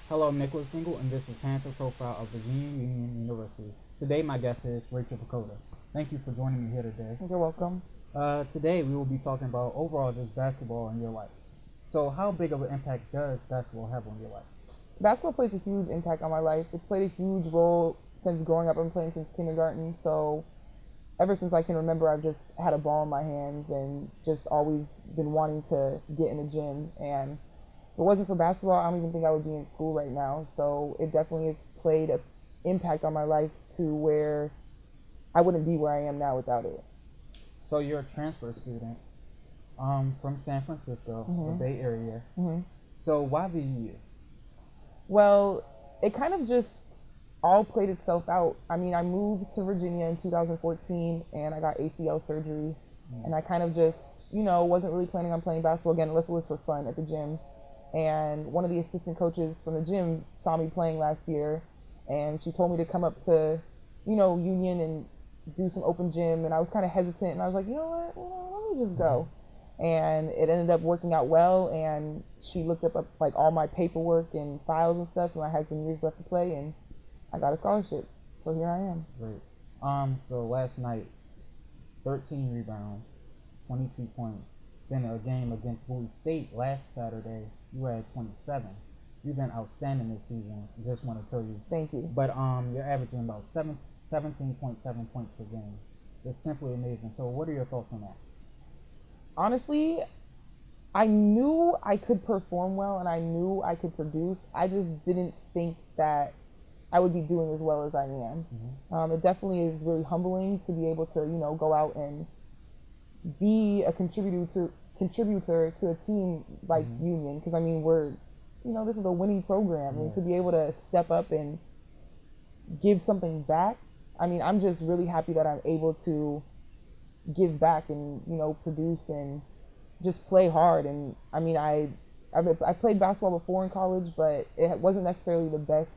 Hello, I'm Nicholas Dingle, and this is Panther Profile of Virginia Union University. Today, my guest is Rachael Pecota. Thank you for joining me here today. You're welcome. Today, we will be talking about overall just basketball in your life. So, how big of an impact does basketball have on your life? Basketball plays a huge impact on my life. It's played a huge role since growing up. I've been playing since kindergarten, so ever since I can remember, I've just had a ball in my hands and just always been wanting to get in the gym. And if it wasn't for basketball, I don't even think I would be in school right now. So it definitely has played an impact on my life to where I wouldn't be where I am now without it. So, you're a transfer student from San Francisco, the Mhm. Bay Area. Mhm. So, why the U? Well, it kind of just all played itself out. I mean, I moved to Virginia in 2014 and I got ACL surgery. And I kind of just, wasn't really planning on playing basketball again unless it was for fun at the gym. And one of the assistant coaches from the gym saw me playing last year and she told me to come up to, Union and do some open gym. And I was kind of hesitant and I was like, you know what, let me just go. And it ended up working out well, and she looked up like all my paperwork and files and stuff, and I had some years left to play, and I got a scholarship, so here I am. Great. So last night, 13 rebounds, 22 points. Then a game against Bowie State last Saturday, you had 27. You've been outstanding this season. Just want to tell you. Thank you. But you're averaging about 17.7 points per game. It's simply amazing. So what are your thoughts on that? Honestly, I knew I could perform well and I knew I could produce. I just didn't think that I would be doing as well as I am. It definitely is really humbling to be able to, go out and be a contributor to a team like Union, because I mean this is a winning program, and to be able to step up and give something back. I mean, I'm just really happy that I'm able to give back and produce and just play hard. And I mean, I played basketball before in college, but it wasn't necessarily the best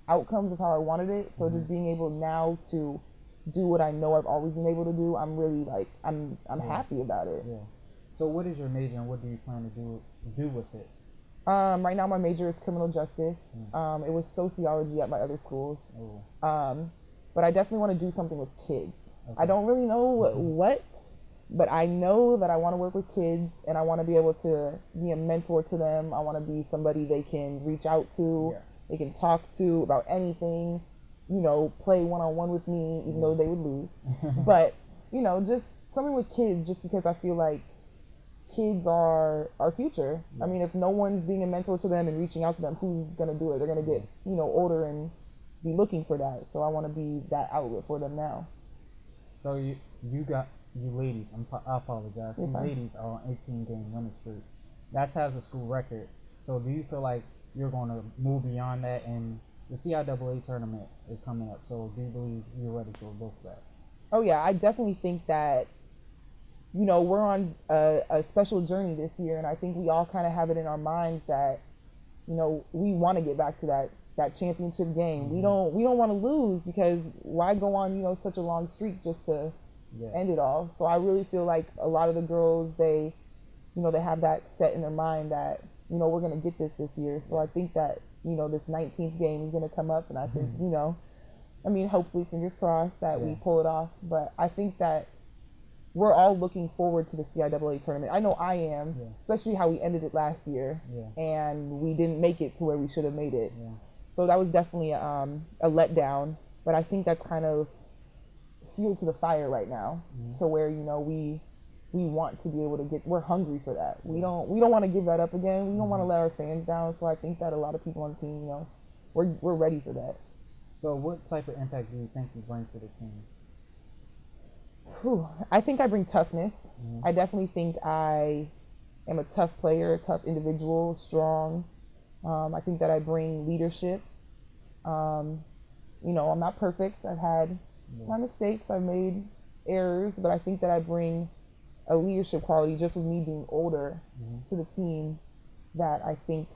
outcomes of how I wanted it. So just being able now to do what I know I've always been able to do, I'm really like I'm happy about it. Yeah. So what is your major and what do you plan to do with it? Right now my major is criminal justice. It was sociology at my other schools. But I definitely want to do something with kids. I don't really know what, but I know that I want to work with kids and I want to be able to be a mentor to them. I want to be somebody they can reach out to, they can talk to about anything, play one-on-one with me, even though they would lose. But, just something with kids, just because I feel like kids are our future. I mean, if no one's being a mentor to them and reaching out to them, who's going to do it? They're going to get, older and be looking for that. So I want to be that outlet for them now. So you ladies, I apologize. You ladies are on 18-game winning streak. That ties the school record. So do you feel like you're going to move beyond that? And the CIAA tournament is coming up. So do you believe you're ready for both of that? Oh yeah, I definitely think that we're on a special journey this year, and I think we all kind of have it in our minds that we want to get back to that championship game. We don't want to lose, because why go on such a long streak just to end it all? So I really feel like a lot of the girls, they have that set in their mind that we're going to get this year. So I think that this 19th game is going to come up, and I think I mean, hopefully, fingers crossed that we pull it off. But I think that we're all looking forward to the CIAA tournament. I know I am, especially how we ended it last year, and we didn't make it to where we should have made it. So that was definitely a letdown. But I think that's kind of fuel to the fire right now, to where we want to be able to we're hungry for that. We don't want to give that up again. We don't want to let our fans down. So I think that a lot of people on the team, we're ready for that. So what type of impact do you think you bring to the team? I think I bring toughness. I definitely think I am a tough player, a tough individual, strong. I think that I bring leadership. I'm not perfect. I've had my mistakes. I've made errors, but I think that I bring a leadership quality just with me being older to the team that I think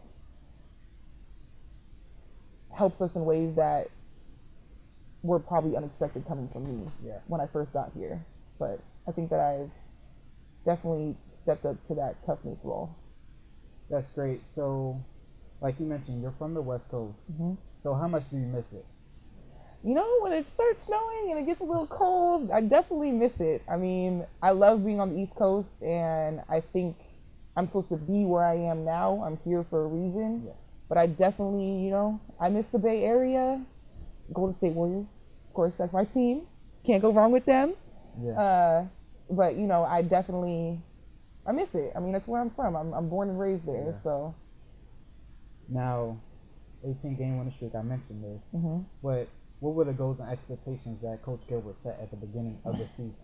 helps us in ways that were probably unexpected coming from me when I first got here. But I think that I've definitely stepped up to that toughness role. That's great. So Like you mentioned, you're from the West Coast. Hmm. So how much do you miss it? When it starts snowing and it gets a little cold, I definitely miss it. I mean, I love being on the East Coast, and I think I'm supposed to be where I am now. I'm here for a reason. Yeah. But I definitely, I miss the Bay Area. Golden State Warriors, of course, that's my team. Can't go wrong with them. Yeah. But I miss it. I mean, that's where I'm from. I'm born and raised there. Yeah. So. Now, 18 game winning streak. I mentioned this, Hmm. but what were the goals and expectations that Coach Gilbert set at the beginning of the season?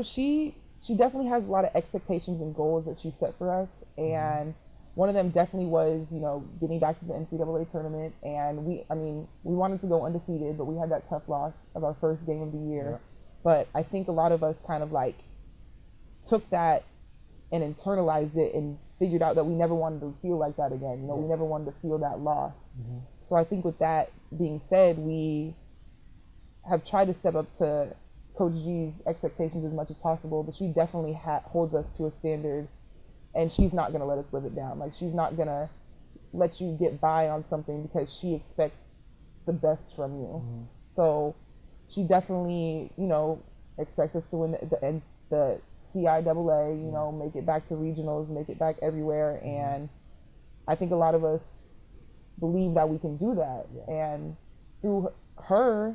She definitely has a lot of expectations and goals that she set for us, and one of them definitely was getting back to the NCAA tournament. And we wanted to go undefeated, but we had that tough loss of our first game of the year. Yeah. But I think a lot of us kind of like took that and internalized it and figured out that we never wanted to feel like that again. We never wanted to feel that loss. Mm-hmm. So I think with that being said, we have tried to step up to Coach G's expectations as much as possible, but she definitely holds us to a standard, and she's not going to let us live it down. Like, she's not going to let you get by on something because she expects the best from you. Mm-hmm. So she definitely, expects us to win the CIAA, make it back to regionals, make it back everywhere. And I think a lot of us believe that we can do that. Yeah. And through her,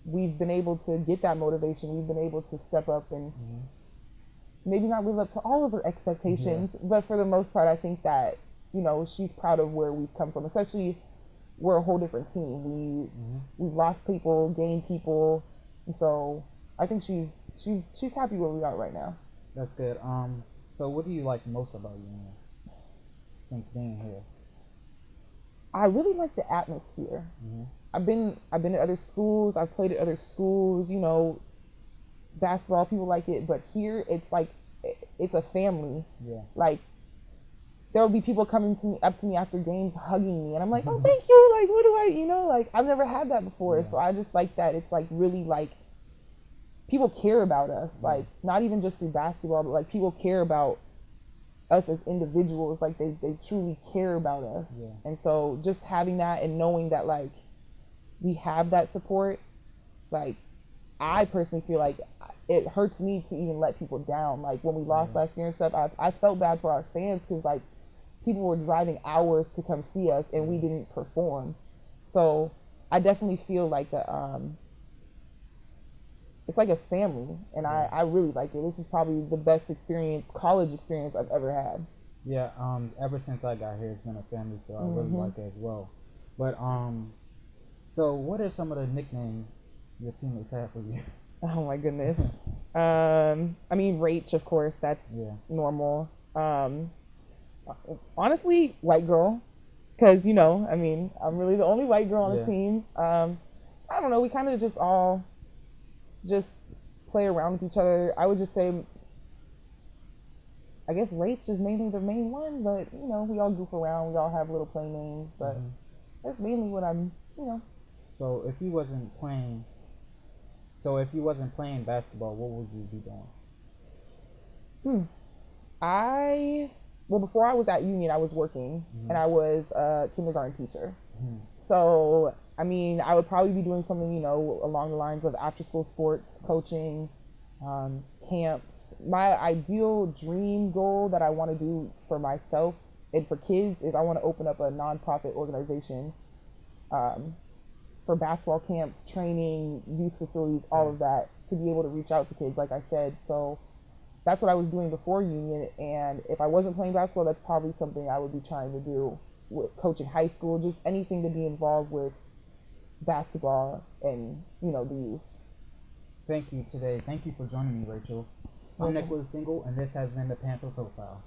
we've been able to get that motivation. We've been able to step up and maybe not live up to all of her expectations, but for the most part, I think that, she's proud of where we've come from. Especially, we're a whole different team. We've lost people, gained people, and so I think she's happy where we are right now. That's good. So what do you like most about Union since being here? I really like the atmosphere. I've been at other schools. I've played at other schools. Basketball, people like it, but here it's like it's a family. Yeah. Like, there will be people coming up to me after games, hugging me, and I'm like, oh, thank you. Like, what do like, I've never had that before. Yeah. So I just like that. It's like really like people care about us. Like, not even just through basketball, but like people care about us as individuals. Like, they truly care about us. Yeah. And so just having that and knowing that like we have that support, like, I personally feel like it hurts me to even let people down. Like, when we lost last year and stuff, I felt bad for our fans because like people were driving hours to come see us and we didn't perform. So I definitely feel like it's like a family, and I really like it. This is probably the best college experience I've ever had. Yeah. Ever since I got here, it's been a family, so I really like it as well. But so what are some of the nicknames your teammates have for you? Oh my goodness. Rach, of course, that's normal. Honestly, white girl, because I'm really the only white girl on the team. I don't know. We kind of just all just play around with each other. I would just say, I guess Rach is mainly the main one, but we all goof around. We all have little play names, but that's mainly what I'm. So if you wasn't playing basketball, what would you be doing? Before I was at Union, I was working, and I was a kindergarten teacher. Mm-hmm. So, I would probably be doing something, along the lines of after-school sports, coaching, camps. My ideal dream goal that I want to do for myself and for kids is I want to open up a nonprofit organization for basketball camps, training, youth facilities, all of that, to be able to reach out to kids, like I said. So that's what I was doing before Union, and if I wasn't playing basketball, that's probably something I would be trying to do with coaching high school, just anything to be involved with basketball and, the youth. Thank you today. Thank you for joining me, Rachel. I'm Nicholas Dingle, and this has been the Panther Profile.